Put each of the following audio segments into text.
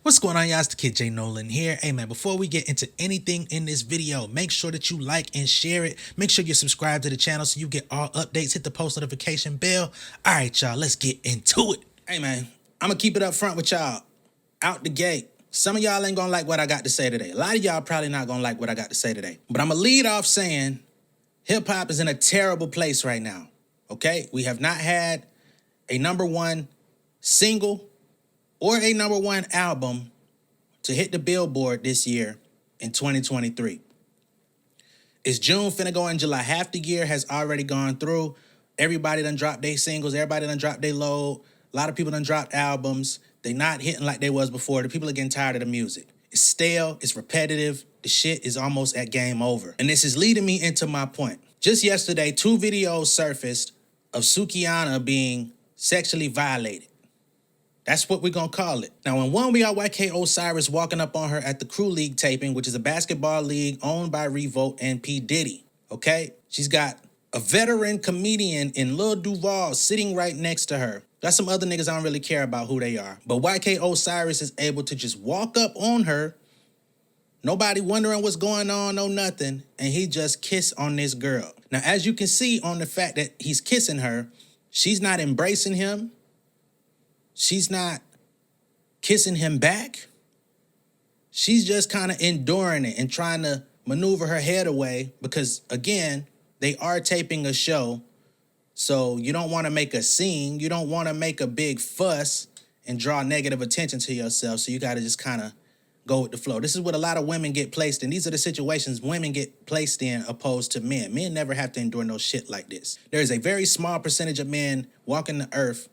What's going on, y'all? It's the Kid J Nolan here. Hey man, before we get into anything in this video, make sure that you like and share it. Make sure you subscribe to the channel so you get all updates. Hit the post notification bell. All right, y'all, let's get into it. Hey man, I'm gonna keep it up front with y'all. Out the gate. Some of y'all ain't gonna like what I got to say today. A lot of y'all probably not gonna like what I got to say today. But I'm gonna lead off saying hip-hop is in a terrible place right now, okay? We have not had a #1 single or a #1 album to hit the Billboard this year in 2023. It's June, finna go in July. Half the year has already gone through. Everybody done dropped their singles. Everybody done dropped their load. A lot of people done dropped albums. They not hitting like they was before. The people are getting tired of the music. It's stale. It's repetitive. The shit is almost at game over. And this is leading me into my point. Just yesterday, 2 videos surfaced of Sukihana being sexually violated. That's what we're going to call it. Now, in one, we got YK Osiris walking up on her at the Crew League taping, which is a basketball league owned by Revolt and P. Diddy, okay? She's got a veteran comedian in Lil Duval sitting right next to her. Got some other niggas I don't really care about who they are. But YK Osiris is able to just walk up on her, nobody wondering what's going on, no nothing, and he just kiss on this girl. Now, as you can see on the fact that he's kissing her, she's not embracing him. She's not kissing him back. She's just kind of enduring it and trying to maneuver her head away because, again, they are taping a show. So you don't want to make a scene. You don't want to make a big fuss and draw negative attention to yourself. So you got to just kind of go with the flow. This is what a lot of women get placed in. These are the situations women get placed in opposed to men. Men never have to endure no shit like this. There is a very small percentage of men walking the earth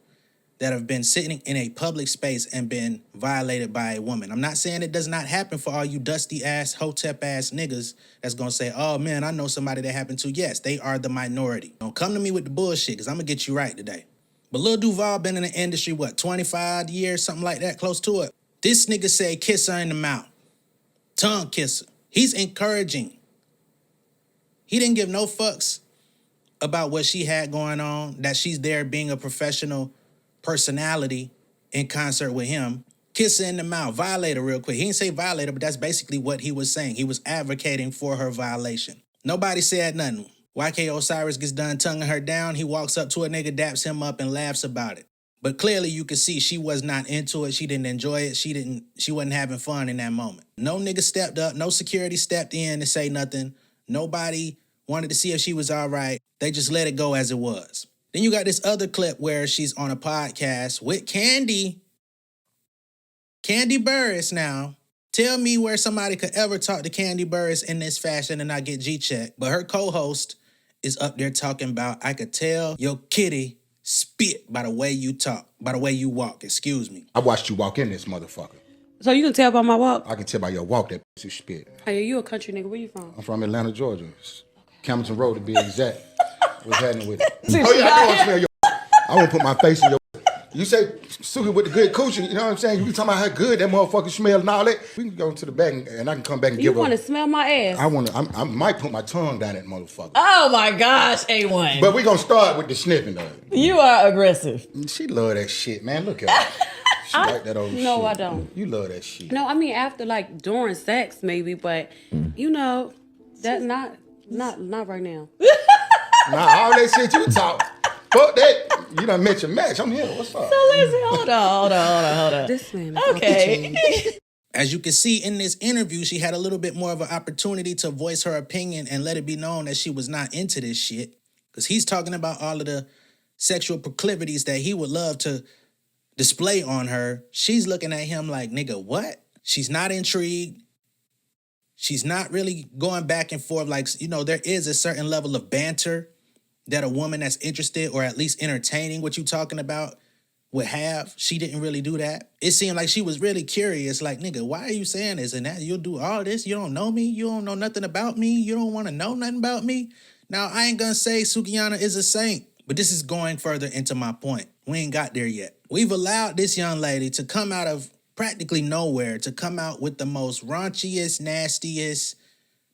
that have been sitting in a public space and been violated by a woman. I'm not saying it does not happen for all you dusty-ass, hotep-ass niggas that's gonna say, oh man, I know somebody that happened to. Yes, they are the minority. Don't come to me with the bullshit, because I'm gonna get you right today. But Lil Duval been in the industry, 25 years, something like that, close to it. This nigga say kiss her in the mouth. Tongue kisser. He's encouraging. He didn't give no fucks about what she had going on, that she's there being a professional personality in concert with him. Kiss her in the mouth, violate her real quick. He didn't say violate her, but that's basically what he was saying. He was advocating for her violation. Nobody said nothing. YK Osiris gets done tonguing her down. He walks up to a nigga, daps him up, and laughs about it. But clearly you could see she was not into it. She didn't enjoy it. She wasn't having fun in that moment. No nigga stepped up. No security stepped in to say nothing. Nobody wanted to see if she was all right. They just let it go as it was. Then you got this other clip where she's on a podcast with Kandi. Kandi Burruss now. Tell me where somebody could ever talk to Kandi Burruss in this fashion and not get G-checked. But her co-host is up there talking about, I could tell your kitty spit by the way you talk, by the way you walk, excuse me. I watched you walk in this motherfucker. So you can tell by my walk? I can tell by your walk that you spit. Hey, you a country nigga. Where you from? I'm from Atlanta, Georgia. Camden Road to be exact. What's happening with it? Oh yeah, I want to smell your. I want to put my face in your. You say Suki with the good coochie, you know what I'm saying? You be talking about how good that motherfucker smell and all that. We can go into the back and I can come back and give her. You want to smell my ass? I might put my tongue down that motherfucker. Oh my gosh, AOne. But we gonna start with the sniffing though. You are aggressive. She love that shit, man. Look at her. She like that old shit. No, I don't. You love that shit. No, I mean after like during sex maybe, but you know, that's not right now. Nah, all that shit you talk. Fuck that. You done met your match. I'm here. What's up? So listen, hold on. This man is Okay. As you can see in this interview, she had a little bit more of an opportunity to voice her opinion and let it be known that she was not into this shit. Because he's talking about all of the sexual proclivities that he would love to display on her. She's looking at him like, nigga, what? She's not intrigued. She's not really going back and forth. Like, you know, there is a certain level of banter that a woman that's interested or at least entertaining what you talking about would have. She didn't really do that. It seemed like she was really curious. Like, nigga, why are you saying this and that? You'll do all this? You don't know me? You don't know nothing about me? You don't want to know nothing about me? Now, I ain't gonna say Sukihana is a saint, but this is going further into my point. We ain't got there yet. We've allowed this young lady to come out of practically nowhere, to come out with the most raunchiest, nastiest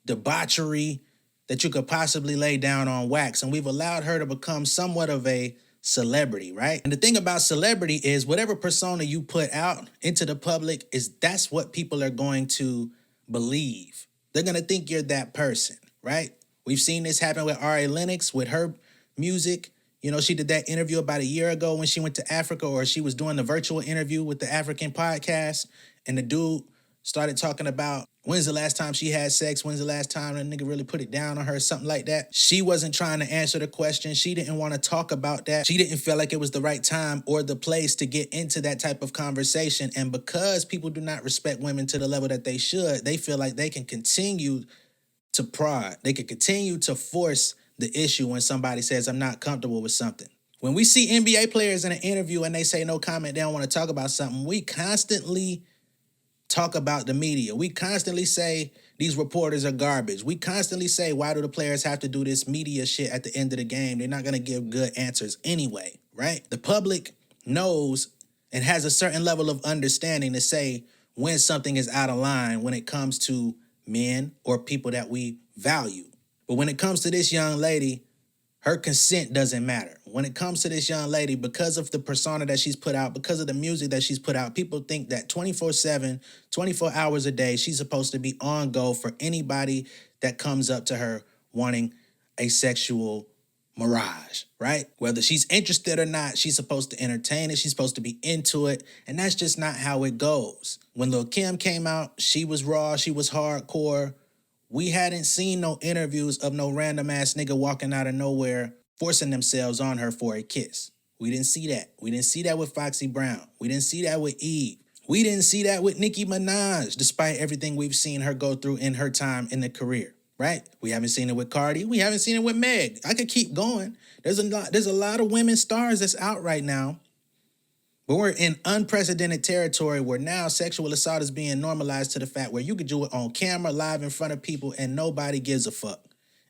debauchery that you could possibly lay down on wax. And we've allowed her to become somewhat of a celebrity, right? And the thing about celebrity is whatever persona you put out into the public that's what people are going to believe. They're going to think you're that person, right? We've seen this happen with R.A. Lennox with her music. You know, she did that interview about a year ago when she went to Africa, or she was doing the virtual interview with the African podcast, and the dude started talking about when's the last time she had sex, when's the last time a nigga really put it down on her, something like that. She wasn't trying to answer the question. She didn't want to talk about that. She didn't feel like it was the right time or the place to get into that type of conversation. And because people do not respect women to the level that they should, they feel like they can continue to prod. They can continue to force the issue when somebody says, I'm not comfortable with something. When we see NBA players in an interview and they say no comment, they don't want to talk about something, we constantly talk about the media. We constantly say these reporters are garbage. We constantly say, why do the players have to do this media shit at the end of the game? They're not going to give good answers anyway, right? The public knows and has a certain level of understanding to say when something is out of line when it comes to men or people that we value. But when it comes to this young lady, her consent doesn't matter. When it comes to this young lady, because of the persona that she's put out, because of the music that she's put out, people think that 24/7, 24 hours a day, she's supposed to be on go for anybody that comes up to her wanting a sexual mirage, right? Whether she's interested or not, she's supposed to entertain it. She's supposed to be into it. And that's just not how it goes. When Lil' Kim came out, she was raw, she was hardcore. We hadn't seen no interviews of no random ass nigga walking out of nowhere forcing themselves on her for a kiss. We didn't see that. We didn't see that with Foxy Brown. We didn't see that with Eve. We didn't see that with Nicki Minaj, despite everything we've seen her go through in her time in the career, right? We haven't seen it with Cardi. We haven't seen it with Meg. I could keep going. There's a lot of women stars that's out right now. But we're in unprecedented territory where now sexual assault is being normalized to the fact where you could do it on camera, live in front of people, and nobody gives a fuck.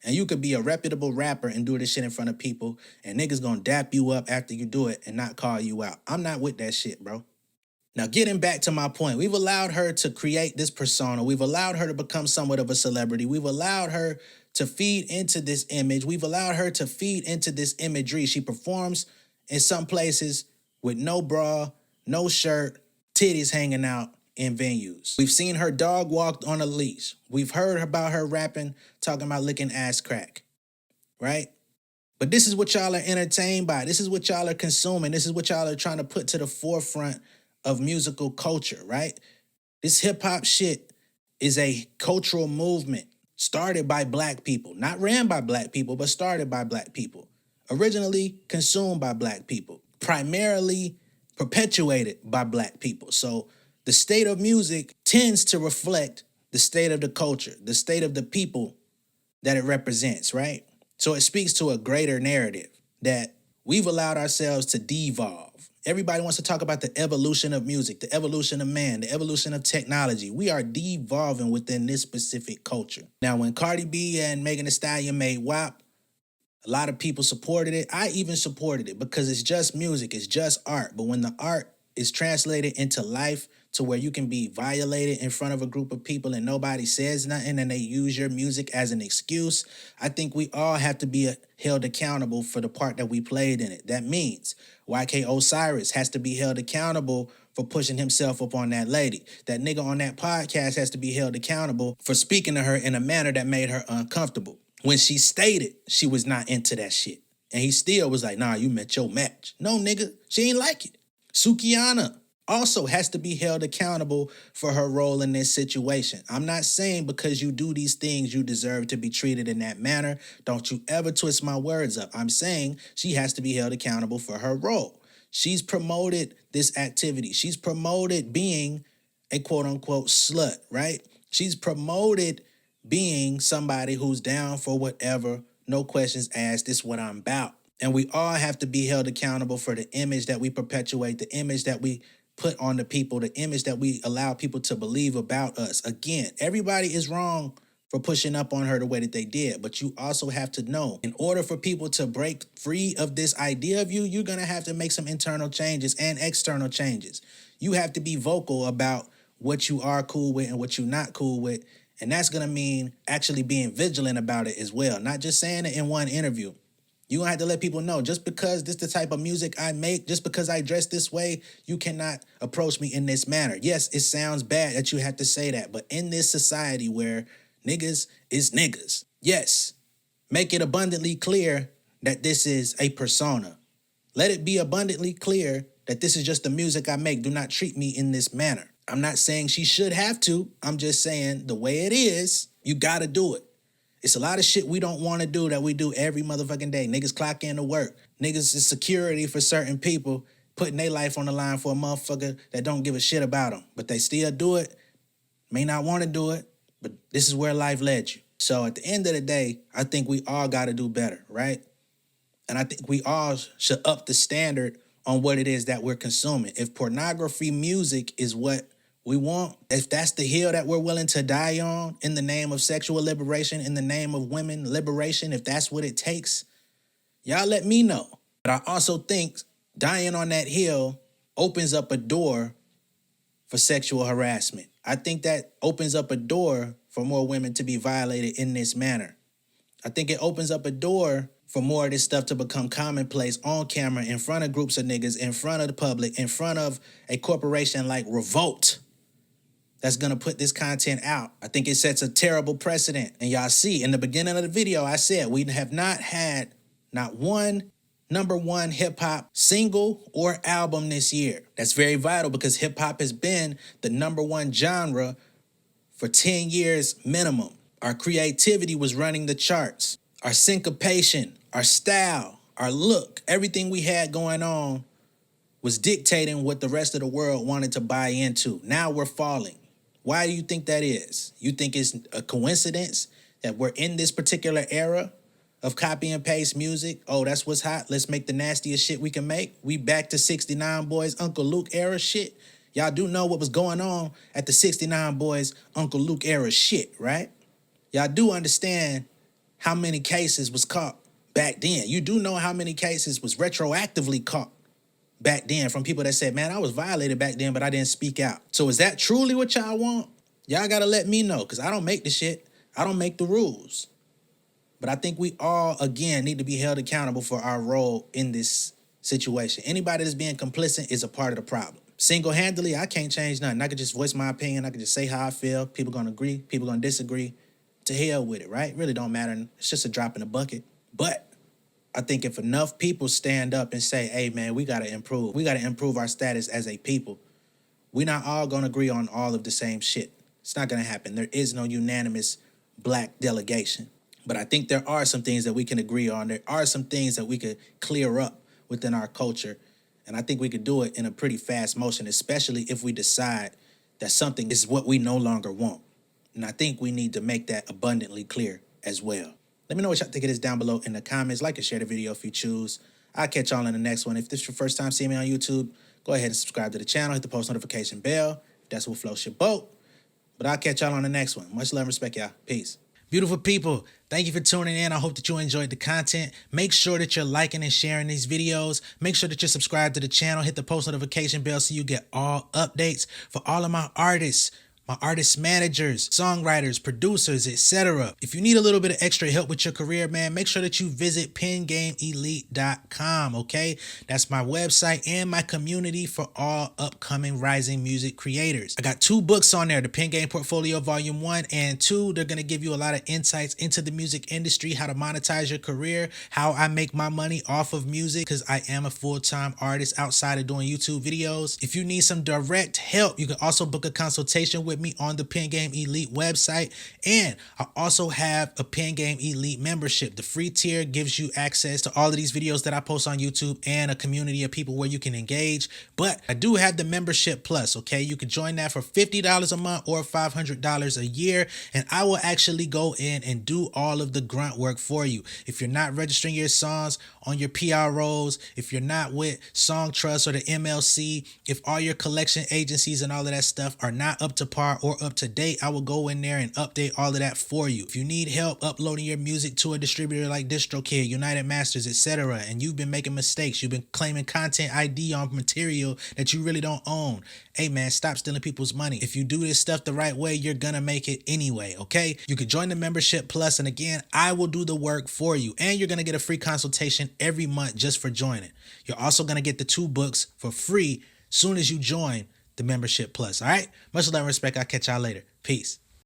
And you could be a reputable rapper and do this shit in front of people, and niggas gonna dap you up after you do it and not call you out. I'm not with that shit, bro. Now, getting back to my point, we've allowed her to create this persona. We've allowed her to become somewhat of a celebrity. We've allowed her to feed into this image. We've allowed her to feed into this imagery. She performs in some places with no bra, no shirt, titties hanging out in venues. We've seen her dog walk on a leash. We've heard about her rapping, talking about licking ass crack, right? But this is what y'all are entertained by. This is what y'all are consuming. This is what y'all are trying to put to the forefront of musical culture, right? This hip-hop shit is a cultural movement started by black people, not ran by black people, but started by black people, originally consumed by black people, primarily perpetuated by black people. So the state of music tends to reflect the state of the culture, the state of the people that it represents, right? So it speaks to a greater narrative that we've allowed ourselves to devolve. Everybody wants to talk about the evolution of music, the evolution of man, the evolution of technology. We are devolving within this specific culture. Now, when Cardi B and Megan Thee Stallion made WAP, a lot of people supported it. I even supported it because it's just music, it's just art. But when the art is translated into life to where you can be violated in front of a group of people and nobody says nothing and they use your music as an excuse, I think we all have to be held accountable for the part that we played in it. That means YK Osiris has to be held accountable for pushing himself up on that lady. That nigga on that podcast has to be held accountable for speaking to her in a manner that made her uncomfortable when she stated she was not into that shit. And he still was like, nah, you met your match. No, nigga, she ain't like it. Sukihana also has to be held accountable for her role in this situation. I'm not saying because you do these things, you deserve to be treated in that manner. Don't you ever twist my words up. I'm saying she has to be held accountable for her role. She's promoted this activity. She's promoted being a quote-unquote slut, right? She's promoted being somebody who's down for whatever, no questions asked, this is what I'm about. And we all have to be held accountable for the image that we perpetuate, the image that we put on the people, the image that we allow people to believe about us. Again, everybody is wrong for pushing up on her the way that they did, but you also have to know, in order for people to break free of this idea of you, you're going to have to make some internal changes and external changes. You have to be vocal about what you are cool with and what you're not cool with, and that's going to mean actually being vigilant about it as well, not just saying it in one interview. You gonna have to let people know, just because this the type of music I make, just because I dress this way, you cannot approach me in this manner. Yes, it sounds bad that you have to say that, but in this society where niggas is niggas, yes, make it abundantly clear that this is a persona. Let it be abundantly clear that this is just the music I make. Do not treat me in this manner. I'm not saying she should have to. I'm just saying the way it is, you gotta do it. It's a lot of shit we don't want to do that we do every motherfucking day. Niggas clock in to work. Niggas is security for certain people, putting their life on the line for a motherfucker that don't give a shit about them. But they still do it. May not want to do it, but this is where life led you. So at the end of the day, I think we all got to do better, right? And I think we all should up the standard on what it is that we're consuming. If pornography music is what we want, if that's the hill that we're willing to die on in the name of sexual liberation, in the name of women liberation, if that's what it takes, y'all let me know. But I also think dying on that hill opens up a door for sexual harassment. I think that opens up a door for more women to be violated in this manner. I think it opens up a door for more of this stuff to become commonplace on camera, in front of groups of niggas, in front of the public, in front of a corporation like Revolt that's gonna put this content out. I think it sets a terrible precedent. And y'all see, in the beginning of the video, I said we have not had not one #1 hip-hop single or album this year. That's very vital because hip-hop has been the #1 genre for 10 years minimum. Our creativity was running the charts. Our syncopation, our style, our look, everything we had going on was dictating what the rest of the world wanted to buy into. Now we're falling. Why do you think that is? You think it's a coincidence that we're in this particular era of copy and paste music? Oh, that's what's hot. Let's make the nastiest shit we can make. We back to 69 Boys, Uncle Luke era shit. Y'all do know what was going on at the 69 Boys, Uncle Luke era shit, right? Y'all do understand how many cases was caught back then. You do know how many cases was retroactively caught back then from people that said, man, I was violated back then, but I didn't speak out. So is that truly what y'all want? Y'all gotta let me know, because I don't make the shit. I don't make the rules. But I think we all, again, need to be held accountable for our role in this situation. Anybody that's being complicit is a part of the problem. Single-handedly, I can't change nothing. I could just voice my opinion. I could just say how I feel. People gonna agree. People gonna disagree. To hell with it, right? Really don't matter. It's just a drop in the bucket. But I think if enough people stand up and say, hey, man, we got to improve. We got to improve our status as a people. We're not all going to agree on all of the same shit. It's not going to happen. There is no unanimous black delegation. But I think there are some things that we can agree on. There are some things that we could clear up within our culture. And I think we could do it in a pretty fast motion, especially if we decide that something is what we no longer want. And I think we need to make that abundantly clear as well. Let me know what y'all think of this down below in the comments. Like and share the video if you choose. I'll catch y'all in the next one. If this is your first time seeing me on YouTube, go ahead and subscribe to the channel. Hit the post notification bell if that's what floats your boat. But I'll catch y'all on the next one. Much love and respect, y'all. Peace. Beautiful people, thank you for tuning in. I hope that you enjoyed the content. Make sure that you're liking and sharing these videos. Make sure that you're subscribed to the channel. Hit the post notification bell so you get all updates. For all of my artists, my artist managers, songwriters, producers, etc. If you need a little bit of extra help with your career, man, make sure that you visit pengameelite.com, okay? That's my website and my community for all upcoming rising music creators. I got 2 books on there, the Pen Game Portfolio Volume 1 and 2. They're going to give you a lot of insights into the music industry, how to monetize your career, how I make my money off of music, because I am a full-time artist outside of doing YouTube videos. If you need some direct help, you can also book a consultation with me on the Pen Game Elite website. And I also have a Pen Game Elite membership. The free tier gives you access to all of these videos that I post on YouTube and a community of people where you can engage. But I do have the membership plus, okay? You can join that for $50 a month or $500 a year. And I will actually go in and do all of the grunt work for you. If you're not registering your songs on your PROs, if you're not with Song Trust or the MLC, if all your collection agencies and all of that stuff are not up to par are or up to date, I will go in there and update all of that for you. If you need help uploading your music to a distributor like DistroKid, United Masters, etc., and you've been making mistakes, you've been claiming content ID on material that you really don't own, hey man, stop stealing people's money. If you do this stuff the right way, you're gonna make it anyway, okay? You can join the membership plus, and again, I will do the work for you, and you're gonna get a free consultation every month just for joining. You're also gonna get the 2 books for free soon as you join the membership plus. All right, much love and respect. I'll catch y'all later. Peace.